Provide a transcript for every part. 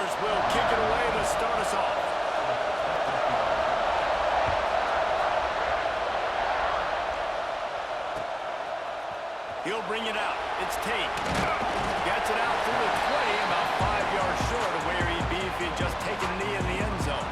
Steelers will kick it away to start us off. He'll bring it out. It's Tate. Gets it out through the 20, about 5 yards short of where he'd be if he'd just taken a knee in the end zone.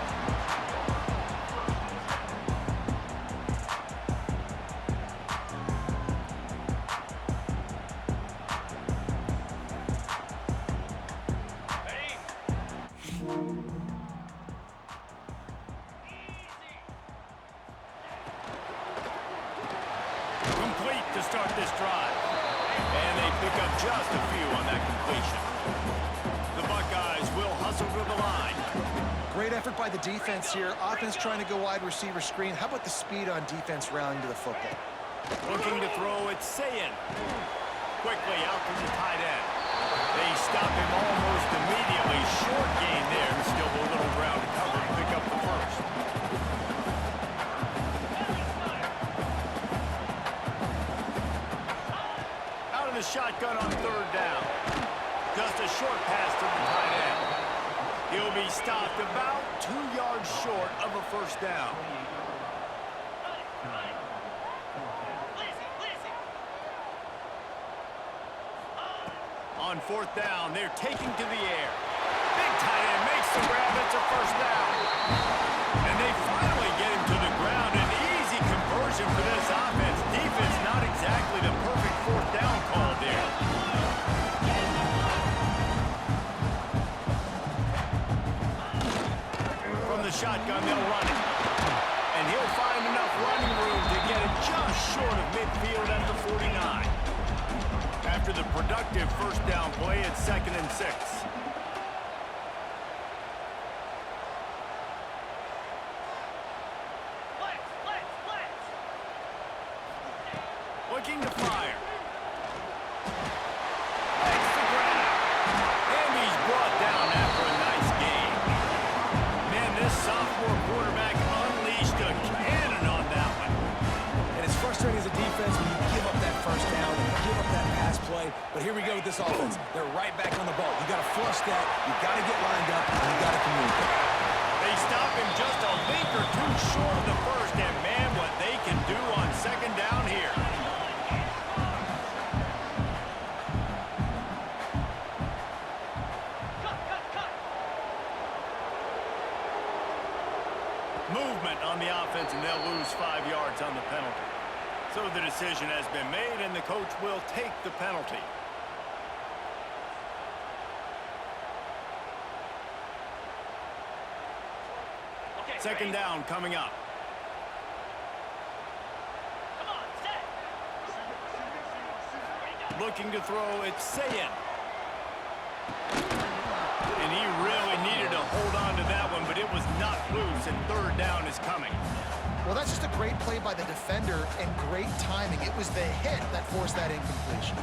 Complete to start this drive. And they pick up just a few on that completion. The Buckeyes will hustle to the line. Great effort by the defense here. Offense trying to go wide receiver screen. How about the speed on defense rallying to the football? Looking to throw, it's Sayin. Quickly out to the tight end. They stop him almost immediately. Short gain there. Still a little ground to cover to pick up the first. Out of the shotgun on third down. Just a short pass to the tight end. He'll be stopped about 2 yards short of a first down. On fourth down, they're taking to the air. Big tight end makes the grab. It's a first down. And they finally get him to the ground. An easy conversion for this offense. Defense not exactly the perfect fourth down call there. From the shotgun, they'll run it. And he'll find enough running room to get it just short of midfield at the 49. After the productive first down play, it's 2nd and 6. Looking to fire. Makes the grab. And he's brought down after a nice gain. Man, this sophomore quarterback unleashed a cannon on that one. And it's frustrating as a defense when you give up that first down and give up that pass play. But here we go with this offense. They're right back on the ball. You got to flush that. You got to get lined up. And you got to communicate. They stop him just a link or two short of the first. And man, what they can do on second down here. Movement on the offense, and they'll lose 5 yards on the penalty. So the decision has been made, and the coach will take the penalty. Second down coming up. Looking to throw, it's Sayin. And he really needed to hold on to that one, but it was not loose, and third down is coming. Well, that's just a great play by the defender and great timing. It was the hit that forced that incompletion.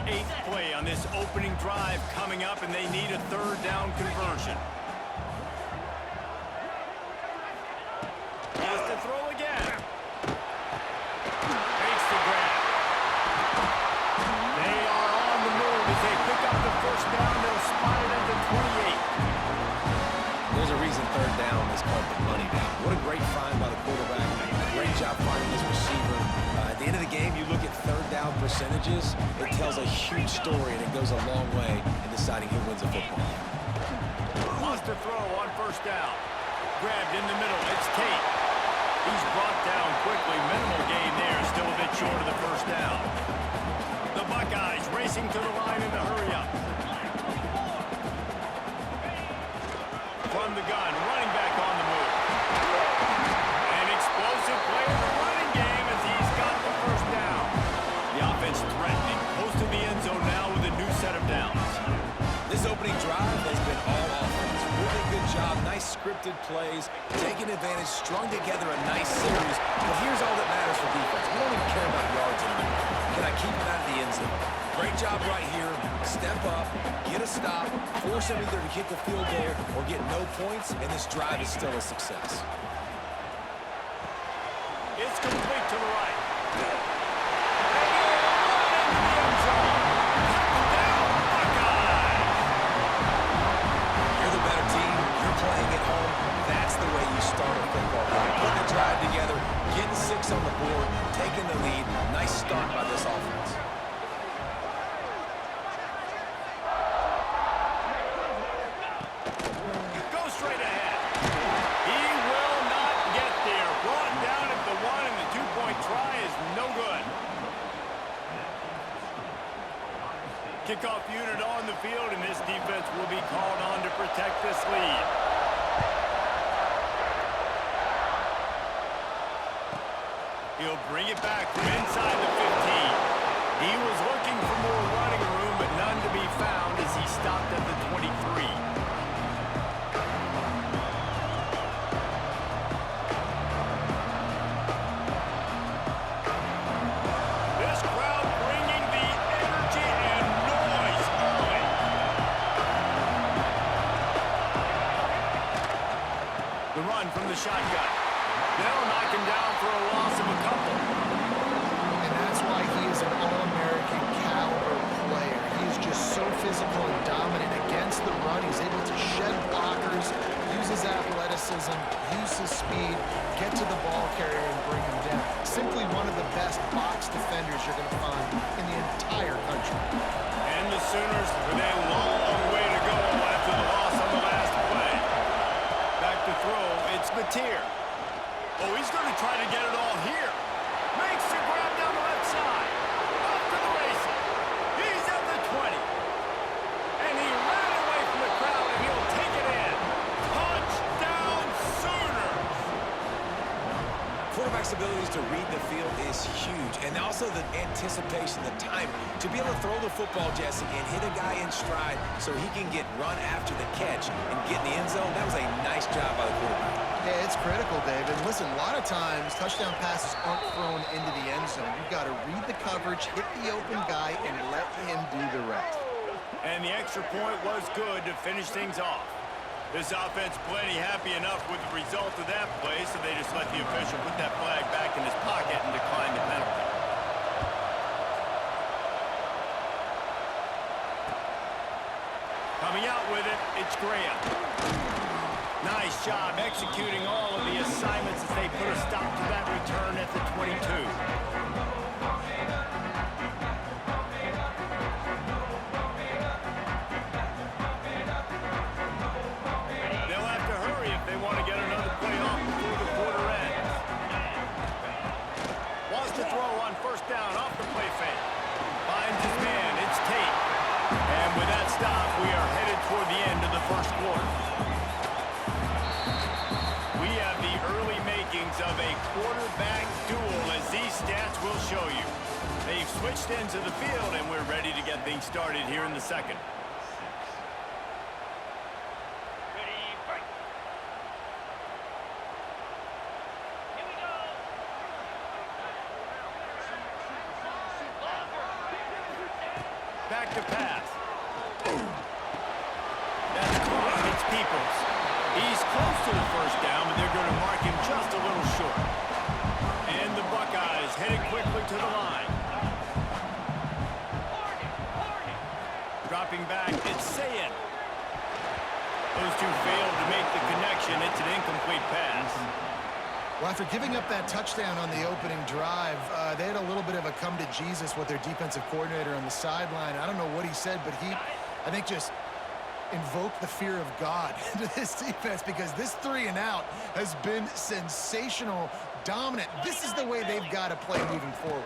8th play on this opening drive coming up, and they need a third down conversion. Has to throw again. Makes the grab. They are on the move as they pick up the first down. They'll spot it at the 28. There's a reason third down is called the money down. What a great find by the quarterback. Great job finding his receiver. At the end of the game, you look at third down percentages. It tells a huge story, and it goes a long way in deciding who wins a football game. Wants to throw on first down. Grabbed in the middle. It's Tate. He's brought down quickly. Minimal gain there. Still a bit short of the first down. The Buckeyes racing to the line in the hurry-up. From the gun, running back on the move. An explosive play in the running game as he's got the first down. The offense threatening, close to the end zone now with a new set of downs. This opening drive has been all offense. Really good job, nice scripted plays, taking advantage, strung together a nice series. But here's all that matters for defense. We don't even care about yards anymore. Can I keep him out of the end zone? Great job right here. Step up, get a stop, force him either to kick a field goal or get no points, and this drive is still a success. It's complete to the right. And he'll run into the end zone. Down points on the board, taking the lead. Nice start by this offense. Go straight ahead. He will not get there. Brought down at the one, and the two-point try is no good. Kickoff unit on the field, and this defense will be called on to protect this lead. He'll bring it back from inside the 15. He was looking for more running room, but none to be found as he stopped at the 23. This crowd bringing the energy and noise early. The run from the shotgun. They'll knock him down for a loss of a couple. And that's why he is an All-American caliber player. He is just so physical and dominant against the run. He's able to shed blockers, use his athleticism, use his speed, get to the ball carrier and bring him down. Simply one of the best box defenders you're going to find in the entire country. And the Sooners with a long way to go after the loss on the last play. Back to throw, it's Mateer. Oh, he's going to try to get it all here. Makes the grab down the left side. Off to the races. He's at the 20. And he ran away from the crowd, and he'll take it in. Touchdown, Sooners! Quarterback's abilities to read the field is huge, and also the anticipation, the timing. To be able to throw the football, Jesse, and hit a guy in stride so he can get run after the catch and get in the end zone, that was a nice job by the quarterback. Yeah, it's critical, David. Listen, a lot of times touchdown passes aren't thrown into the end zone. You've got to read the coverage, hit the open guy, and let him do the rest. And the extra point was good to finish things off. This offense plenty happy enough with the result of that play, so they just let the official put that flag back in his pocket and decline the penalty. Coming out with it, it's Graham. Nice job executing all of the assignments as they put a stop to that return at the 22. They'll have to hurry if they want to get another play off before the quarter ends. Wants to throw on first down off the play fake. Finds his man, it's Tate. And with that stop, we are headed toward the end of the first quarter. Of a quarterback duel, as these stats will show you. They've switched into the field, and we're ready to get things started here in the second. Ready, break. Here we go. Back to pass. That's caught. It's Peoples. He's close to the first down, but they're going to mark him just a little short. And the Buckeyes headed quickly to the line. Dropping back, it's Sayin. Those two failed to make the connection. It's an incomplete pass. Well, after giving up that touchdown on the opening drive, they had a little bit of a come to Jesus with their defensive coordinator on the sideline. I don't know what he said, but he, I think, just invoke the fear of God into this defense, because this 3-and-out has been sensational, dominant. This is the way they've got to play moving forward.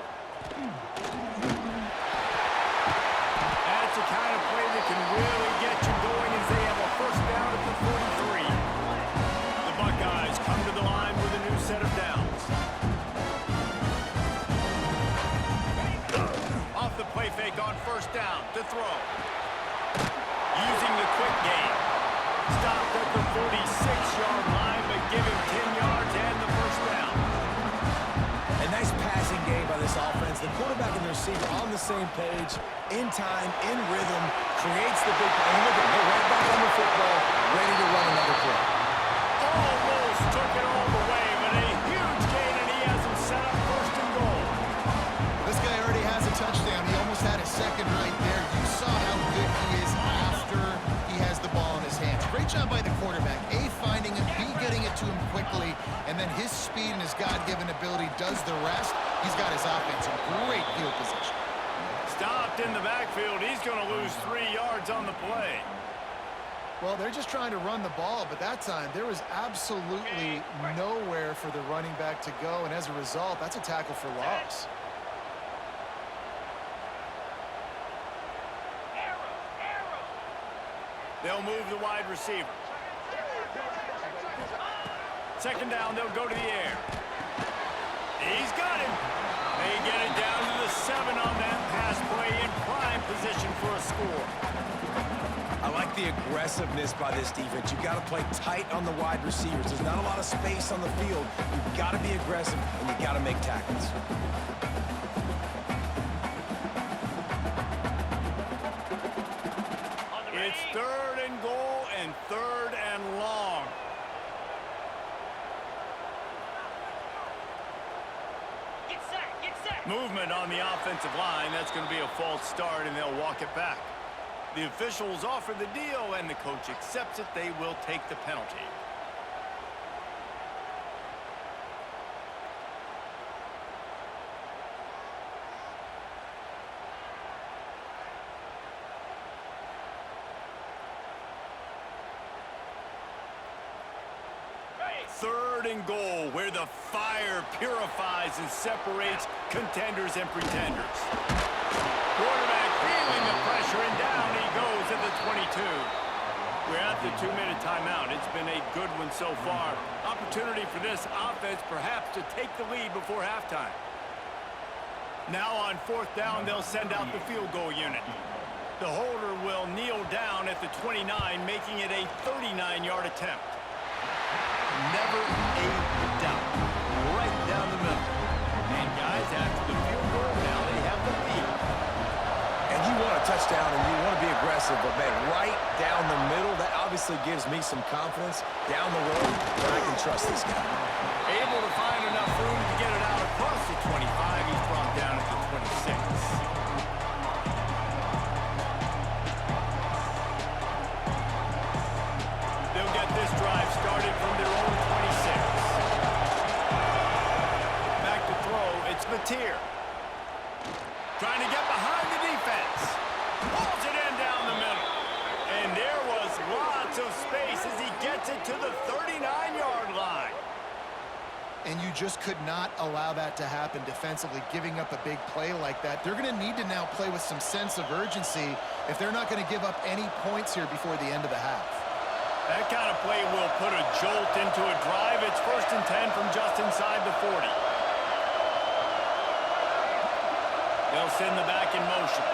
That's the kind of play that can really get you going as they have a first down at the 43. The Buckeyes come to the line with a new set of downs. Off the play fake on first down to throw. Using the quick game. Stopped at the 46-yard line, but give him 10 yards and the first down. A nice passing game by this offense. The quarterback and the receiver on the same page, in time, in rhythm, creates the big play. And look at it, they're right back on the football, ready to run another play. Almost took it all the way, but a huge gain, and he has him set up first and goal. This guy already has a touchdown. He almost had a second right there. You saw how good he is after he has the ball in his hands. Great job by the quarterback. A, finding him, B, getting it to him quickly, and then his his speed and his God-given ability does the rest, he's got his offense in great field position. Stopped in the backfield. He's going to lose 3 yards on the play. Well, they're just trying to run the ball, but that time there was absolutely nowhere for the running back to go, and as a result, that's a tackle for loss. They'll move the wide receiver. Second down, they'll go to the air. He's got him. They get it down to the 7 on that pass play in prime position for a score. I like the aggressiveness by this defense. You've got to play tight on the wide receivers. There's not a lot of space on the field. You've got to be aggressive, and you've got to make tackles. It's 3rd and goal and 3rd and long. Get set. Movement on the offensive line. That's going to be a false start, and they'll walk it back. The officials offer the deal, and the coach accepts it. They will take the penalty. Third and goal, where the fire purifies and separates contenders and pretenders. Quarterback feeling the pressure, and down he goes at the 22. We're at the 2-minute timeout. It's been a good one so far. Opportunity for this offense perhaps to take the lead before halftime. Now on 4th down, they'll send out the field goal unit. The holder will kneel down at the 29, making it a 39-yard attempt. Never a doubt. Right down the middle. And guys, after the field goal, now they have the lead. And you want a touchdown and you want to be aggressive, but man, right down the middle, that obviously gives me some confidence down the road that I can trust this guy. Able to find enough room to get it out across the 25. He's brought down at the 26. They'll get this drive started from their own 26. Back to throw, it's Mateer. Trying to get behind the defense. Pulls it in down the middle. And there was lots of space as he gets it to the 39-yard line. And you just could not allow that to happen defensively, giving up a big play like that. They're going to need to now play with some sense of urgency if they're not going to give up any points here before the end of the half. That kind of play will put a jolt into a drive. It's 1st and 10 from just inside the 40. They'll send the back in motion.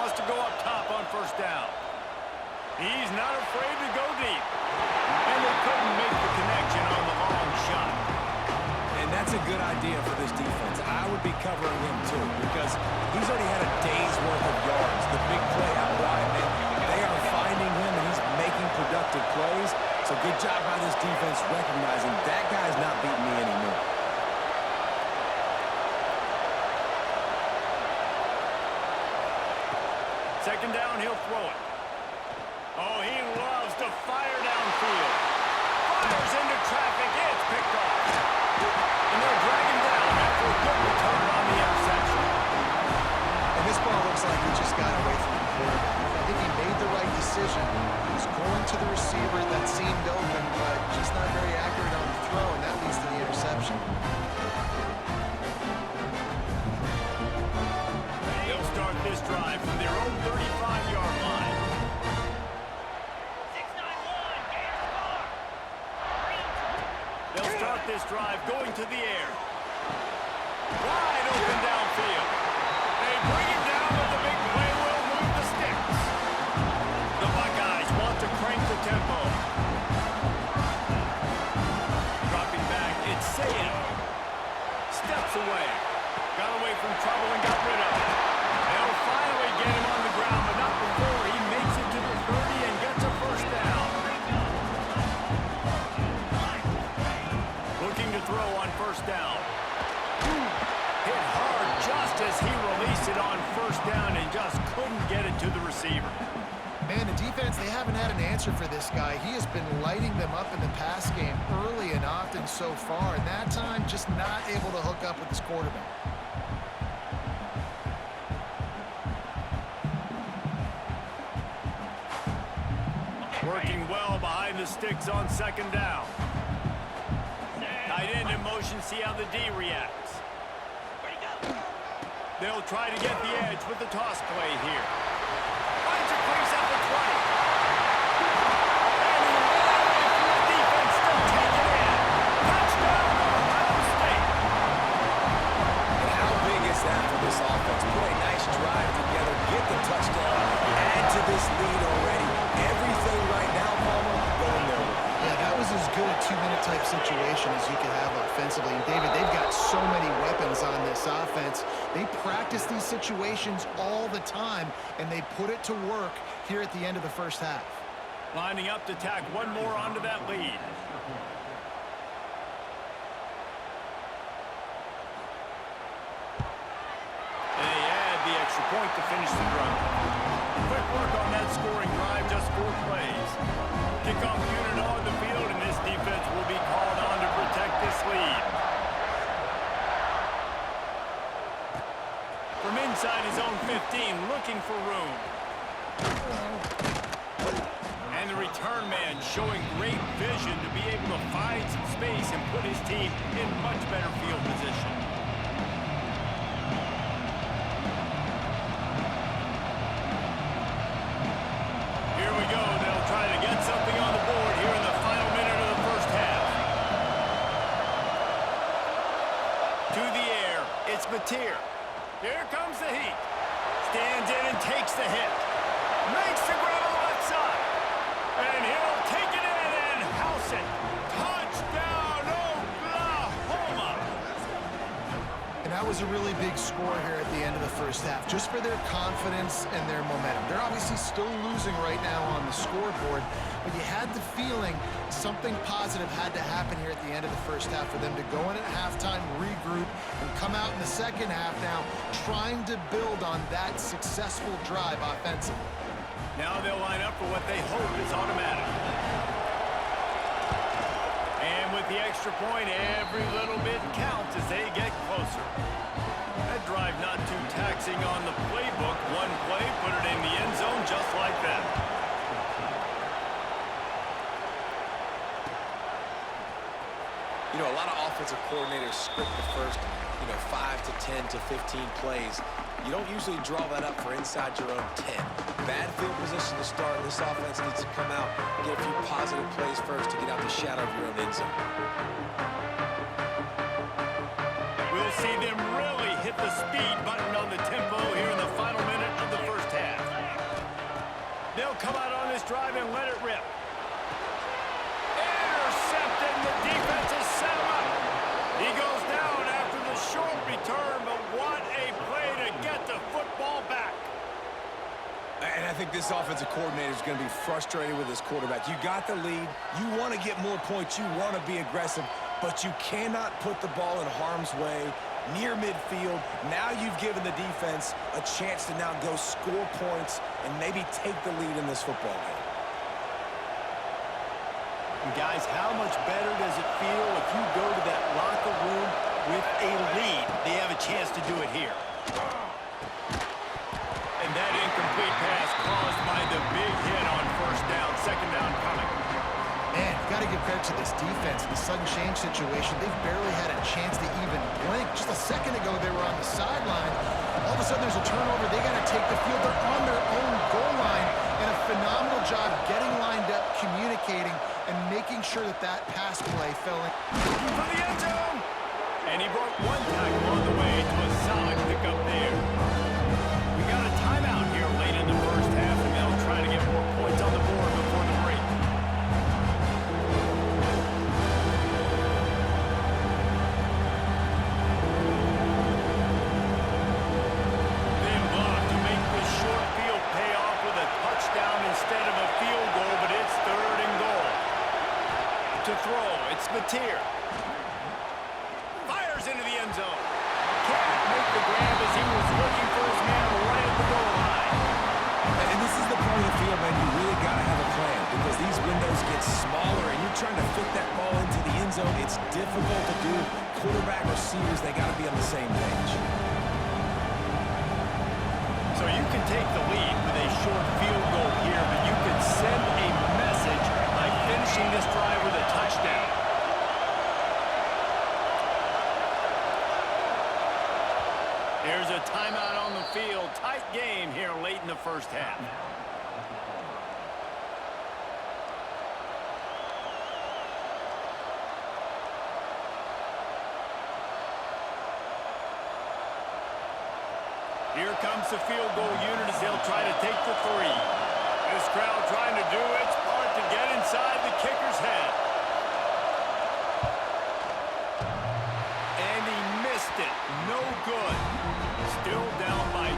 Wants to go up top on 1st down. He's not afraid to go deep. And they couldn't make the connection on the long shot. And that's a good idea for this defense. I would be covering him too because he's already had a day's worth of yards. The big play out wide, man, they are finding him and he's making productive plays. So good job by this defense recognizing that guy's not beating me anymore. Second down, he'll throw it. Oh, he loves to fire downfield. Fires into traffic. It's picked off. And they'll drag him down after a good return on the interception. And this ball looks like he just got away from the quarterback. I think he made the right decision. He was going to the receiver that seemed open, but just not very accurate on the throw, and that leads to the interception. They'll start this drive from their own 35-yard line. 6-9-1, game score. They'll start this drive going to the air. Wide open downfield. They bring him down with the big play. Will move the sticks. The Buckeyes want to crank the tempo. Dropping back, it's Sayed. Steps away. Got away from trouble and got rid of it. They'll finally get him on the ground, but not before he makes it to the 30 and gets a 1st down. Looking to throw on 1st down. Hit hard just as he released it on 1st down and just couldn't get it to the receiver. Man, the defense defense, they haven't had an answer for this guy. He has been lighting them up in the pass game early and often so far, and that time just not able to hook up with his quarterback. Working well behind the sticks on second down. Tight end in motion, see how the D reacts. They'll try to get the edge with the toss play here. Finds a crease at the 20. And the defense still taking it in. Touchdown, Ohio State. And how big is that for this offense? Put a nice drive together, get the touchdown, add to this lead already. Everything right now, Palmer, going their way. Yeah, that was as good a two-minute type situation as you could have offensively. And David, they've got so many weapons on this offense. They practice these situations all the time, and they put it to work here at the end of the first half. Lining up to tack one more onto that lead. They add the extra point to finish the drive. Quick work on that scoring drive, just 4 plays. Kickoff unit on the field, and this defense will be called on to protect this lead. From inside his own 15, looking for room. And the return man showing great vision to be able to find some space and put his team in much better field position. Here we go. They'll try to get something on the board here in the final minute of the first half. To the air, it's Mateer. Here comes the heat. Stands in and takes the hit. Makes the grab on the left side. And he'll take it in and house it. Touchdown, Oklahoma. And that was a really big score here at the end of the first half, just for their confidence and their momentum. They're obviously still losing right now on the scoreboard, but you had the feeling something positive had to happen here at the end of the first half for them to go in at halftime, regroup, and come out in the second half now trying to build on that successful drive offensively. Now they'll line up for what they hope is automatic. And with the extra point, every little bit counts as they get closer. That drive not too taxing on the playbook. One play, put it in the end zone just like that. You know, a lot of offensive coordinators script the first, 5 to 10 to 15 plays. You don't usually draw that up for inside your own 10. Bad field position to start. This offense needs to come out and get a few positive plays first to get out the shadow of your own end zone. We'll see them really hit the speed button on the tempo here in the final minute of the first half. They'll come out on this drive and let it rip. Intercepted, and the defense has set him up. He goes down after the short return, but what a play to get the football back. And I think this offensive coordinator is going to be frustrated with his quarterback. You got the lead. You want to get more points. You want to be aggressive, but you cannot put the ball in harm's way near midfield. Now you've given the defense a chance to now go score points and maybe take the lead in this football game. And guys, how much better does it feel if you go to that locker room with a lead? They have a chance to do it here. And that incomplete pass caused by the big hit on first down, second down coming. Man, got to give credit to this defense. In the sudden change situation, they've barely had a chance to even blink. Just a second ago, they were on the sideline. All of a sudden, there's a turnover. They got to take the field. They're on their own goal line. And a phenomenal job getting lined up, communicating, and making sure that that pass play fell in. Looking for the end zone. And he brought one tackle on the way to a solid pickup there. We got a timeout here late in the first half, and they'll try to get more points on the board before the break. Then blocked to make this short field pay off with a touchdown instead of a field goal, but it's third and goal. To throw, it's Mateer. Fires into the end zone. Can't make the grab as he was looking for his man right at the goal line. And this is the part of the field, man, you really got to difficult to do. Quarterback, receivers, they got to be on the same page. So you can take the lead with a short field goal here, but you can send a message by finishing this drive with a touchdown. Here's a timeout on the field. Tight game here late in the first half. Here comes the field goal unit as they'll try to take the three. This crowd trying to do its part to get inside the kicker's head. And he missed it. No good. Still down by 2.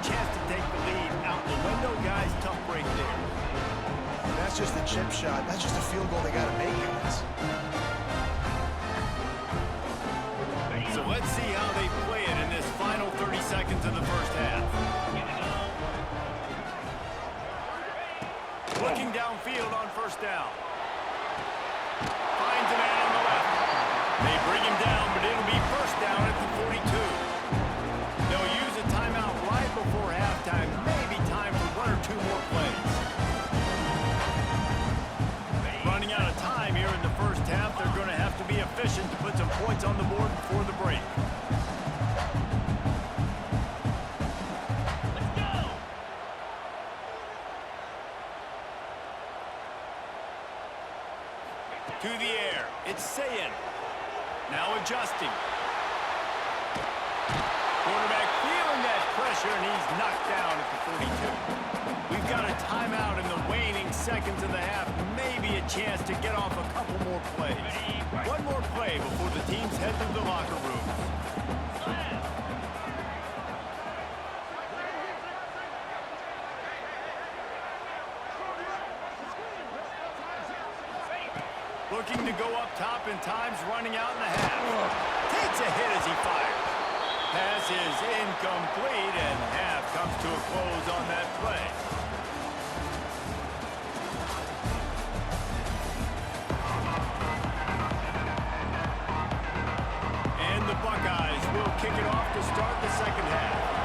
Chance to take the lead out the window, guys. Tough break there. That's just a chip shot. That's just a field goal they got to make, guys. So let's see how they play it in this final 30 seconds of the first half. Looking downfield on first down. Finds a man on the left. They bring him down, but it'll be first down at the 42. They'll use a timeout right before halftime. Maybe time for 1 or 2 more plays. Running out of time here in the first half. They're going to have to be efficient to put some points on the board before the break. Let's go. To the air. It's Sayin. Now adjusting. Quarterback feeling that pressure, and he's knocked down at the 42. We've got a timeout in the waning seconds of the half. Maybe a chance to get off a couple more plays. One more play before the teams head to the locker rooms. Looking to go up top, and time's running out in the half. Takes a hit as he fires. Pass is incomplete, and half comes to a close on that play. And the Buckeyes will kick it off to start the second half.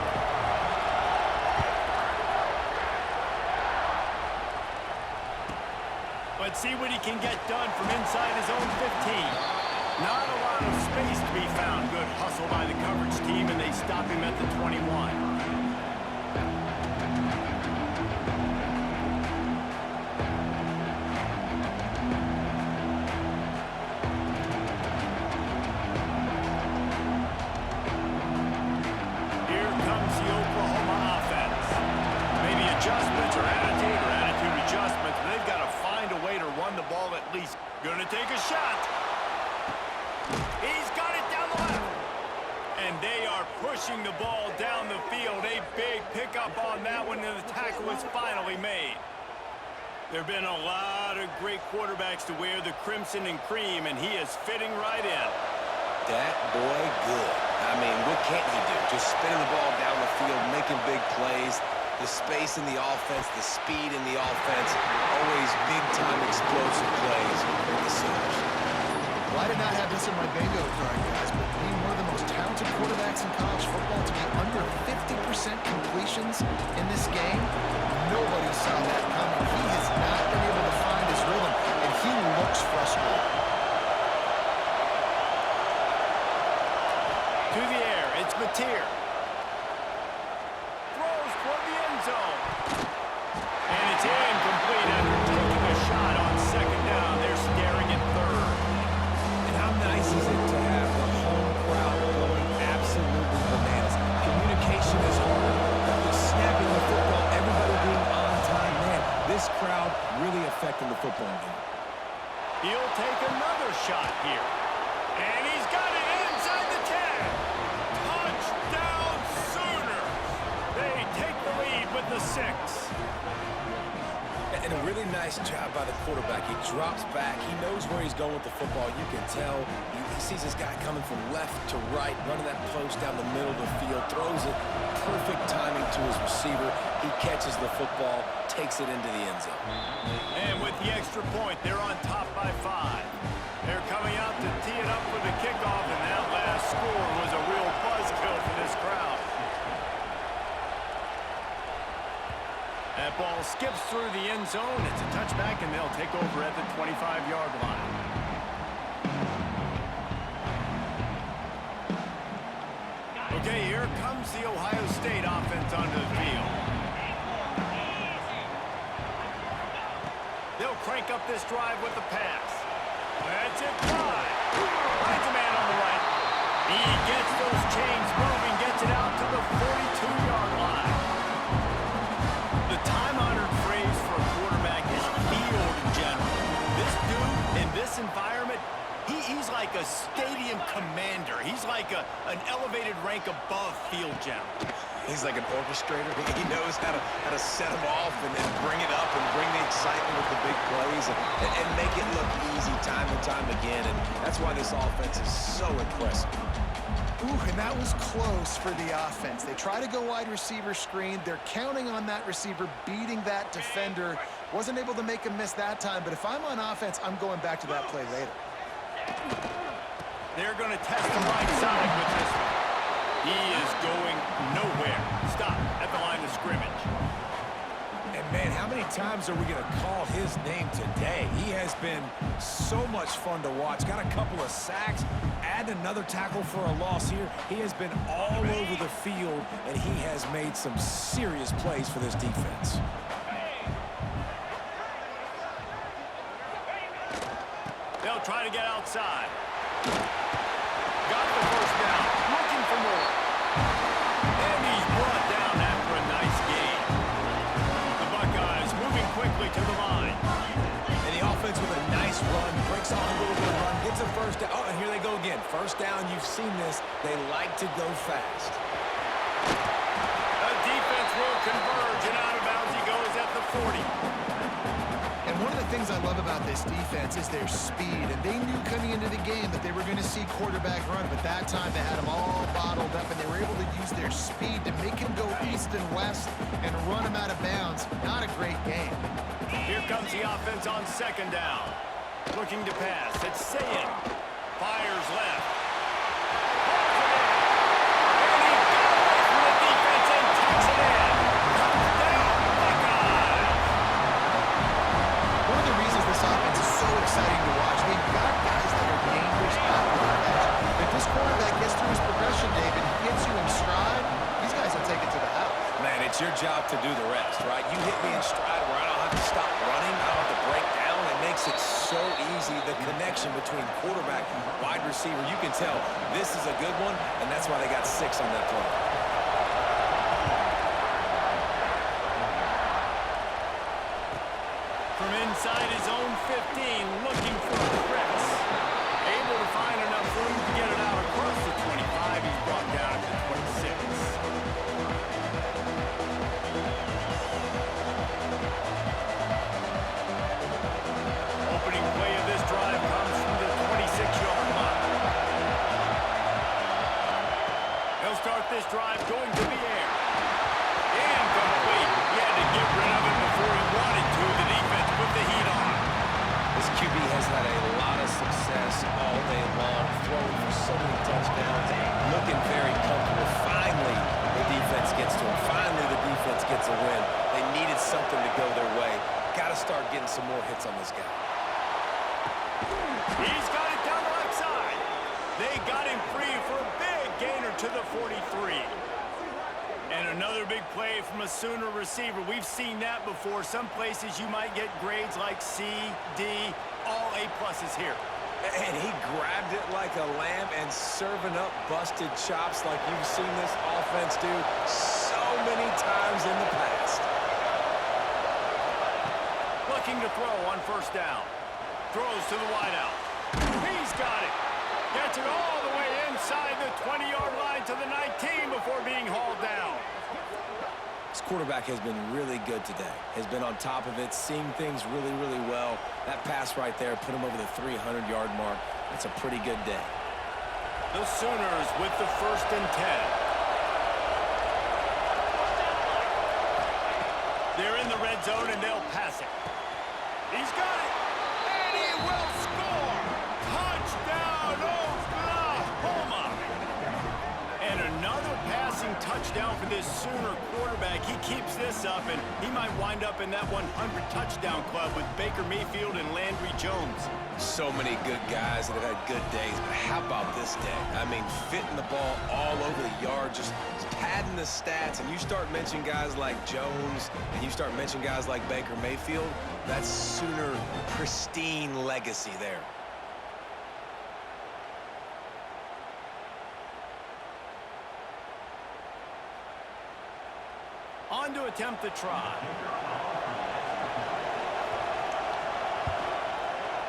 Let's see what he can get done from inside his own 15. Not a lot of space to be found. Good hustle by the coverage team, and they stop him at the 21. Here comes the Oklahoma offense. Maybe adjustments or attitude adjustments. They've got to find a way to run the ball at least. Gonna take a shot. He's got it down the left. And they are pushing the ball down the field. A big pickup on that one, and the tackle is finally made. There have been a lot of great quarterbacks to wear the crimson and cream, and he is fitting right in. That boy good. I mean, what can't he do? Just spinning the ball down the field, making big plays. The space in the offense, the speed in the offense. Always big-time explosive plays with the Sooners. Well, I did not have this in my bingo card, guys, but being one of the most talented quarterbacks in college football to be under 50% completions in this game, nobody saw that coming. He has not been able to find his rhythm, and he looks frustrated. To the air, it's Mateer. Throws toward the end zone. And it's incomplete after taking a shot on second down. They're staring at third. And how nice is it to have the home crowd going absolutely bananas? Communication is hard. The snapping the football, everybody being on time. Man, this crowd really affecting the football game. He'll take another shot here. And he's got it inside the 10. Touchdown Sooners. They take the lead with the 6. And a really nice job by the quarterback. He drops back. He knows where he's going with the football. You can tell. He sees this guy coming from left to right, running that post down the middle of the field, throws it. Perfect timing to his receiver. He catches the football, takes it into the end zone. And with the extra point, they're on top by 5. They're coming out to tee it Ball skips through the end zone. It's a touchback, and they'll take over at the 25-yard line. Okay, here comes the Ohio State offense onto the field. They'll crank up this drive with the pass. That's it, 5. Finds a man on the right. He gets those chains moving, gets it out to the 42-yard line. The time-honored phrase for a quarterback is field general. This dude in this environment, he's like a stadium commander. He's like an elevated rank above field general. He's like an orchestrator. He knows how to set them off and then bring it up and bring the excitement with the big plays and make it look easy time and time again. And that's why this offense is so impressive. Ooh, and that was close for the offense. They try to go wide receiver screen. They're counting on that receiver beating that defender. Wasn't able to make him miss that time, but if I'm on offense, I'm going back to that play later. They're going to test the right side with this one. He is going nowhere. Stop at the line of scrimmage. And, man, how many times are we going to call his name today? He has been so much fun to watch. Got a couple of sacks. Add another tackle for a loss here. He has been all over the field, and he has made some serious plays for this defense. They'll try to get outside. Got the first down. Looking for more. And he's brought down after a nice gain. The Buckeyes moving quickly to the line. And the offense with a nice run. Breaks off a little bit of run. Gets a first down. Oh, and here they go again. First down. You've seen this. They like to go fast. The defense will converge, and out of bounds he goes at the 40. And one of the things I love about this defense is their speed. And they knew coming into the game that they were going to see quarterback run, but that time they had them all bottled up, and they were able to use their speed to make him go east and west and run him out of bounds. Not a great game. Here comes the offense on second down. Looking to pass. It's Sayin. Fires left. And he got away from the defense and tucks it in. Touchdown, Buckeyes. One of the reasons this offense is so exciting to watch, they've got guys that are dangerous after the catch. If this quarterback gets through his progression, David, he gets you in stride, these guys will take it to the house. Man, it's your job to do the rest, right? You hit me in stride where I don't have to stop running. I don't have to break down. It makes it so easy, the connection between quarterback and wide receiver. You can tell this is a good one, and that's why they got 6 on that play. From inside his own 15, looking for a press. Able to find enough room to get it out across the 25. He's brought down at the 26. Opening play of this drive comes from the 26-yard line. He'll start this drive going to the air. Incomplete. He had to get rid of it before he wanted to. The defense put the heat on. This QB has had a lot of success all day long, throwing for so many touchdowns, looking very comfortable. Finally, the defense gets to him. Finally, the defense gets a win. They needed something to go their way. Got to start getting some more hits on this guy. He's got it down the left side. They got him free for a big gainer to the 43. And another big play from a Sooner receiver. We've seen that before. Some places you might get grades like C, D, all A-pluses here. And he grabbed it like a lamb and serving up busted chops like you've seen this offense do so many times in the past. Looking to throw on first down. Throws to the wideout. He's got it. Gets it all the way inside the 20-yard line to the 19 before being hauled down. This quarterback has been really good today. Has been on top of it, seeing things really, really well. That pass right there put him over the 300-yard mark. That's a pretty good day. The Sooners with the 1st and 10. They're in the red zone, and they'll pass it. He's got it, and he will score. Touchdown, Oklahoma. And another passing touchdown touchdown for this Sooner quarterback. He keeps this up, and he might wind up in that 100 touchdown club with Baker Mayfield and Landry Jones. So many good guys that have had good days, but how about this day? I mean, fitting the ball all over the yard, just padding the stats, and you start mentioning guys like Jones, and you start mentioning guys like Baker Mayfield, that's Sooner pristine legacy there. On to attempt the try.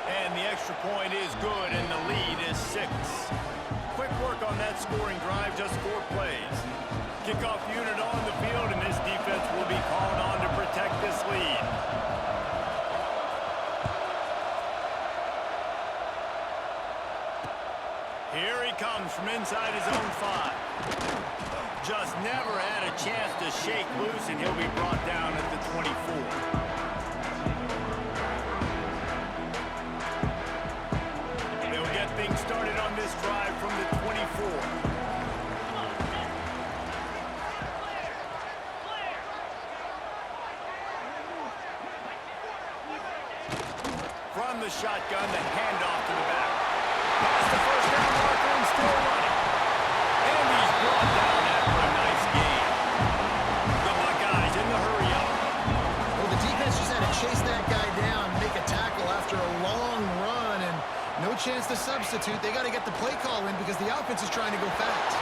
And the extra point is good, and the lead is 6. Quick work on that scoring drive, just 4 plays. Kickoff unit on the field, and this defense will be called on to protect this lead. Here he comes from inside his own 5. Just never had a chance to shake loose, and he'll be brought down at the 24. They'll get things started on this drive from the 24. From the shotgun, the handoff to the back. Past the first down marker and still running. And he's brought down after a nice game. The Buckeyes in the hurry-up. Well, the defense just had to chase that guy down, make a tackle after a long run, and no chance to substitute. They got to get the play call in because the offense is trying to go fast.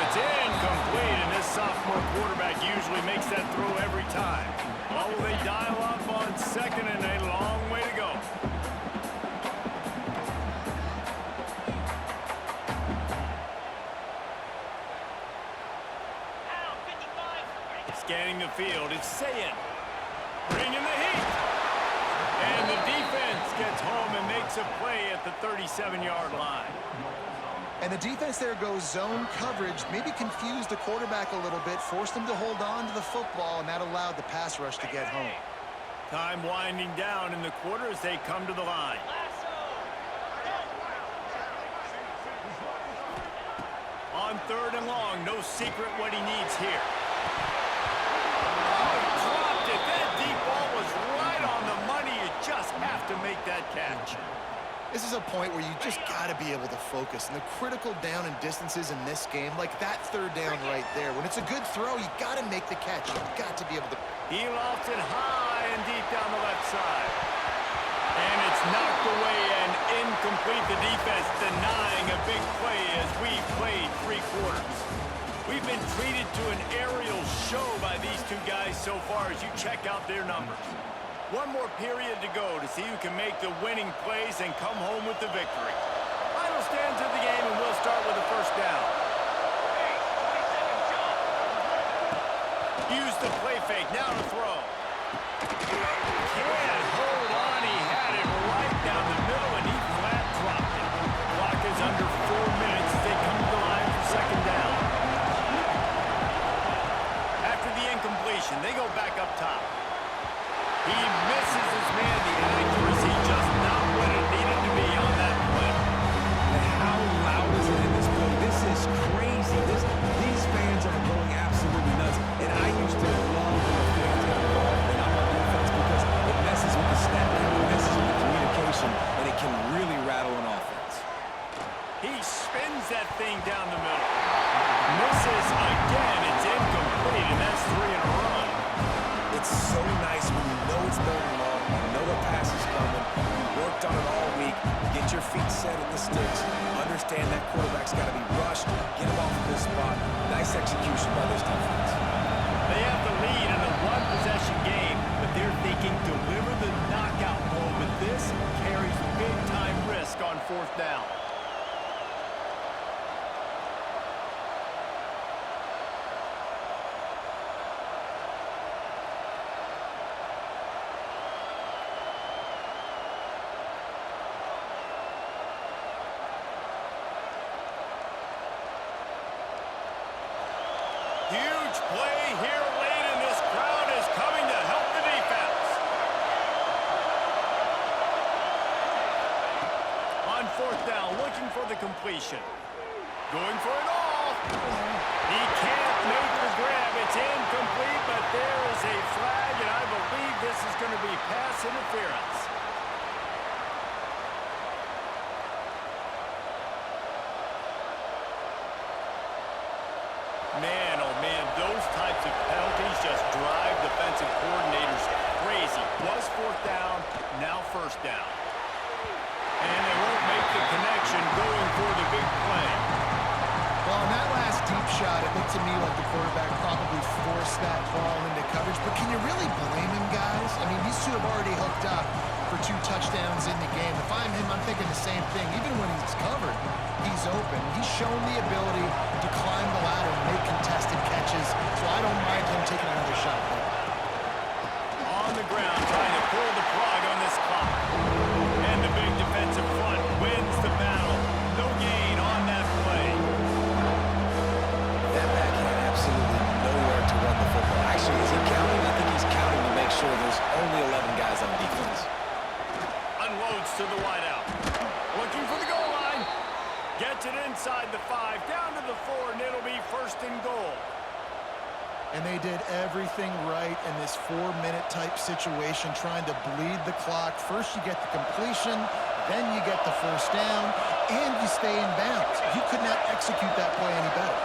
It's incomplete, and this sophomore quarterback usually makes that throw every time. Well, will they dial up on second, and a long way to go. Scanning the field, it's Sayin. Bringing the heat. And the defense gets home and makes a play at the 37-yard line. And the defense there goes zone coverage, maybe confused the quarterback a little bit, forced him to hold on to the football, and that allowed the pass rush to get home. Time winding down in the quarter as they come to the line. On 3rd and long, no secret what he needs here. Dropped it. That deep ball was right on the money. You just have to make that catch. This is a point where you just got to be able to focus. And the critical down and distances in this game, like that 3rd down right there, when it's a good throw, you got to make the catch. You've got to be able to. He lofts it high and deep down the left side. And it's knocked away and incomplete. The defense denying a big play as we've played 3 quarters. We've been treated to an aerial show by these 2 guys so far as you check out their numbers. One more period to go to see who can make the winning plays and come home with the victory. Final stands of the game, and we'll start with the first down. Use the play fake, now to throw. Can't hold on, he had it right down the middle, and he flat dropped it. Clock is under 4 minutes as they come to the line for 2nd down. After the incompletion, they go back up top. He misses his man. The accuracy just not what it needed to be on that play. And how loud is it in this building? This is crazy. These fans are going absolutely nuts. And I used to love when the fans get involved and I'm on defense because it messes with the stat line, it messes with the communication, and it can really rattle an offense. He spins that thing down the middle. Misses again. It's incomplete, and that's 3 in a row. It's so nice when you know it's 3rd and long, you know the pass is coming, you worked on it all week, get your feet set in the sticks, understand that quarterback's got to be rushed, get him off of this spot. Nice execution by this defense. They have the lead in a 1-possession game, but they're thinking deliver the knockout ball, but this carries big-time risk on 4th down. Huge play here late, and this crowd is coming to help the defense. On 4th down, looking for the completion. Going for it all. He can't make the grab. It's incomplete, but there is a flag, and I believe this is going to be pass interference. Man, oh man, those types of penalties just drive defensive coordinators crazy. Was fourth down, now first down. And they won't make the connection going for the big play. Well, on that last deep shot, it looked to me like the quarterback probably forced that ball into coverage. But can you really blame him, guys? I mean, these two have already hooked up for 2 touchdowns in the game. If I'm him, I'm thinking the same thing. Even when he's covered, he's open. He's shown the ability to climb the ladder and make contested catches. So I don't mind him taking another shot there. On the ground, trying to pull the plug on this clock. And the big defensive front wins the battle. No gain on that play. That back had absolutely nowhere to run the football. Actually, is he counting? I think he's counting to make sure there's only 11 guys on defense. Unloads to the wideout. Looking for the goal line. Gets it inside the 5, down to the 4, and it'll be first and goal. And they did everything right in this 4-minute type situation, trying to bleed the clock. First you get the completion, then you get the first down, and you stay in bounds. You could not execute that play any better.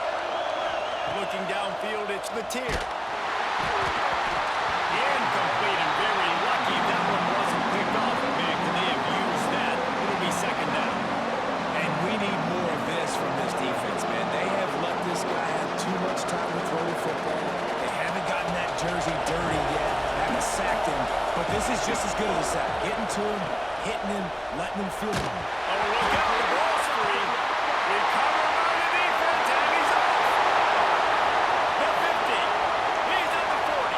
Looking downfield, it's Latier. Incomplete, and very lucky that one wasn't picked off. Man, could they have used that? It'll be second down. And we need more of this from this defense, man. They have let this guy have too much time to throw the football. They haven't gotten that jersey dirty yet. Haven't sacked him. But this is just as good as a sack. Getting to him, hitting him, letting him feel him. Oh, look out, the ball's free. Recovered by the defense, and he's off. The 50. He's at the 40.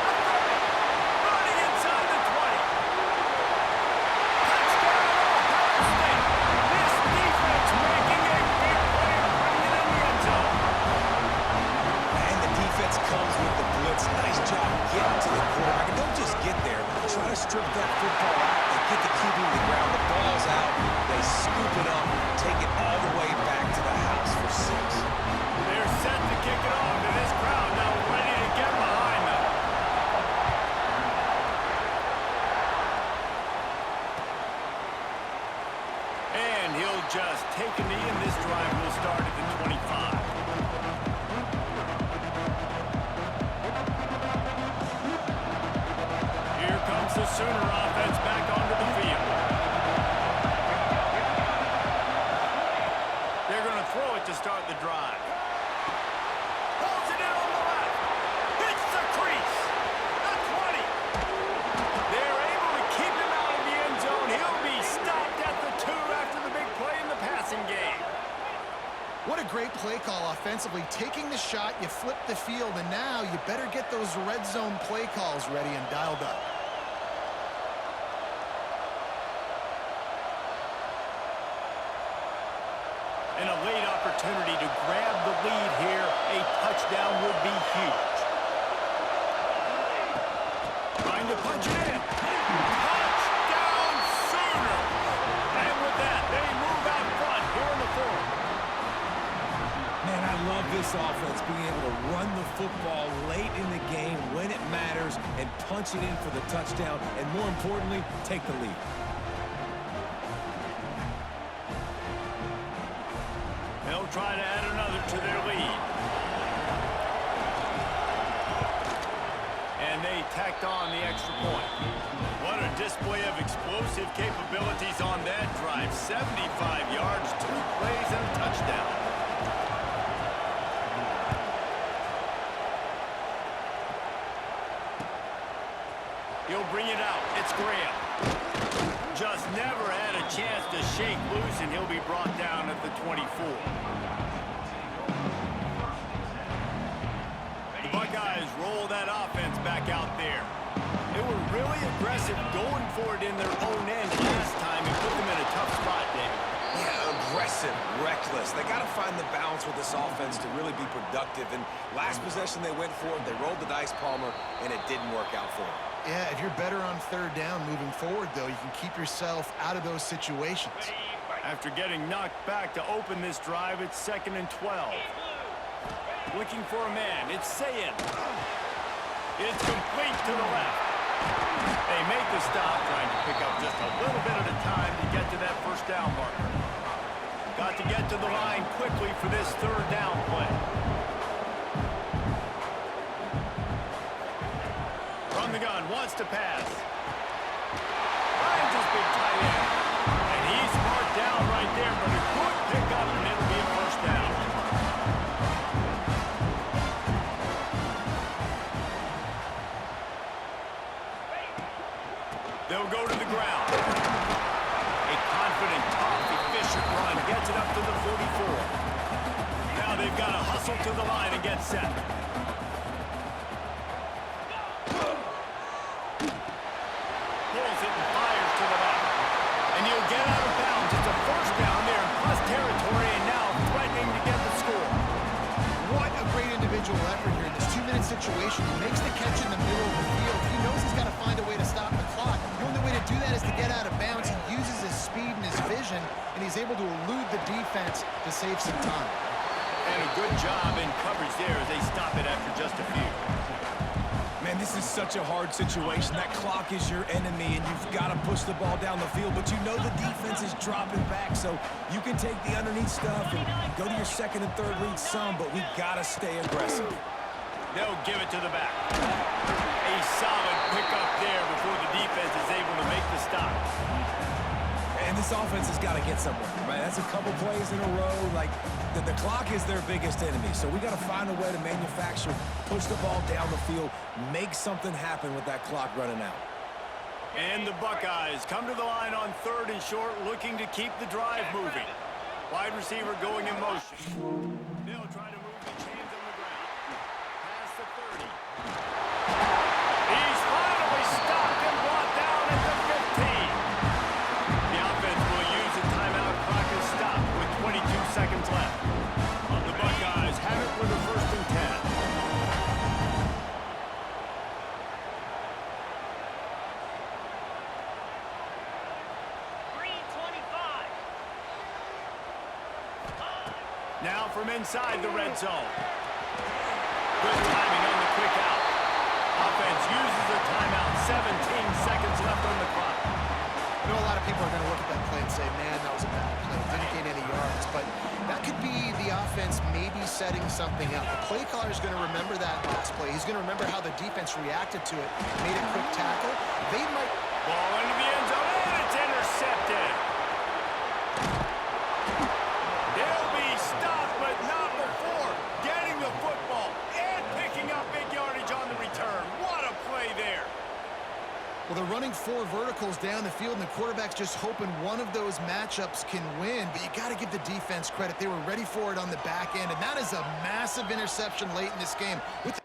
The 30. Running inside the 20. Touchdown, Ohio State. This defense making a big play and putting it in the end zone. And the defense comes with the blitz. Nice job getting to the quarterback. And don't just get there. Try to strip that football out and get the QB to the ground. The ball's out. They scoop it up, take it all the way back to the house for 6. They're set to kick it off, and this crowd now ready to get behind them. And he'll just take a knee, and this drive will start at the 25. Here comes the Sooner offense back onto the field. They're going to throw it to start the drive. Pulls it in on the left. Hits the crease. The 20. They're able to keep him out of the end zone. He'll be stopped at the 2 after the big play in the passing game. What a great play call offensively. Taking the shot, you flip the field, and now you better get those red zone play calls ready and dialed up. And a late opportunity to grab the lead here. A touchdown would be huge. Trying to punch it in. Touchdown Sooner! And with that, they move out front here in the 4th. Man, I love this offense, being able to run the football late in the game when it matters and punch it in for the touchdown, and more importantly, take the lead. They'll try to add another to their lead. And they tacked on the extra point. What a display of explosive capabilities on that drive. 75 yards, 2 plays, and a touchdown. He'll bring it out. It's Graham. Just never had a chance to shake loose, and he'll be brought down at the 24. The Buckeyes roll that offense back out there. They were really aggressive going for it in their own end last time and put them in a tough spot, David. Yeah, aggressive, reckless. They got to find the balance with this offense to really be productive. And last possession they went for it, they rolled the dice, Palmer, and it didn't work out for them. Yeah, if you're better on 3rd down moving forward, though, you can keep yourself out of those situations. After getting knocked back to open this drive, it's 2nd and 12. Looking for a man. It's Sayin. It's complete to the left. They make the stop, trying to pick up just a little bit at a time to get to that first down marker. Got to get to the line quickly for this third down play. From the gun, wants to pass. Finds his big tight end. And he's marked down right there, but a good pickup, and it'll be a first down. They'll go to the ground. A confident, tough, efficient run gets it up to the 44. Now they've got to hustle to the line and get set. Pulls it and fires to the left. And he'll get out of bounds. It's a first down there in plus territory, and now threatening to get the score. What a great individual effort here in this 2-minute situation. He makes the catch in the middle of the field. He knows he's got to find a way to stop the clock. The only way to do that is to get out of bounds. He uses his speed and his vision, and he's able to elude the defense to save some time. And a good job in coverage there as they stop it after just a few. Man, this is such a hard situation. That clock is your enemy, and you've got to push the ball down the field, but you know the defense is dropping back, so you can take the underneath stuff and go to your second and third read some, but we got to stay aggressive. They'll give it to the back. A solid pickup there before the defense is able to make the stop. And this offense has got to get somewhere, right? That's a couple plays in a row. Like, the clock is their biggest enemy, so we got to find a way to manufacture, push the ball down the field, make something happen with that clock running out. And the Buckeyes come to the line on third and short, looking to keep the drive moving. Wide receiver going in motion. They'll try to move the chains on the ground. Past the 30. He's finally stopped and brought down at the 15. The offense will use the timeout. Clock is stopped with 22 seconds left. The Buckeyes have it with a first and 10. Green 25. Now from inside the red zone. Good timing on the quick out. Offense uses the timeout. 17 seconds left on the clock. I know a lot of people are going to look at that play and say, man, that was a bad play. Didn't gain any yards. But that could be the offense maybe setting something up. The play caller is going to remember that last play. He's going to remember how the defense reacted to it, made a quick tackle. They might... Ball into the end zone, and it's intercepted. They'll be stopped, but not before getting the football and picking up big yardage on the return. What a play there. Well, they're running 4 verticals down the field, and the quarterback's just hoping one of those matchups can win. But you got to give the defense credit. They were ready for it on the back end, and that is a massive interception late in this game. With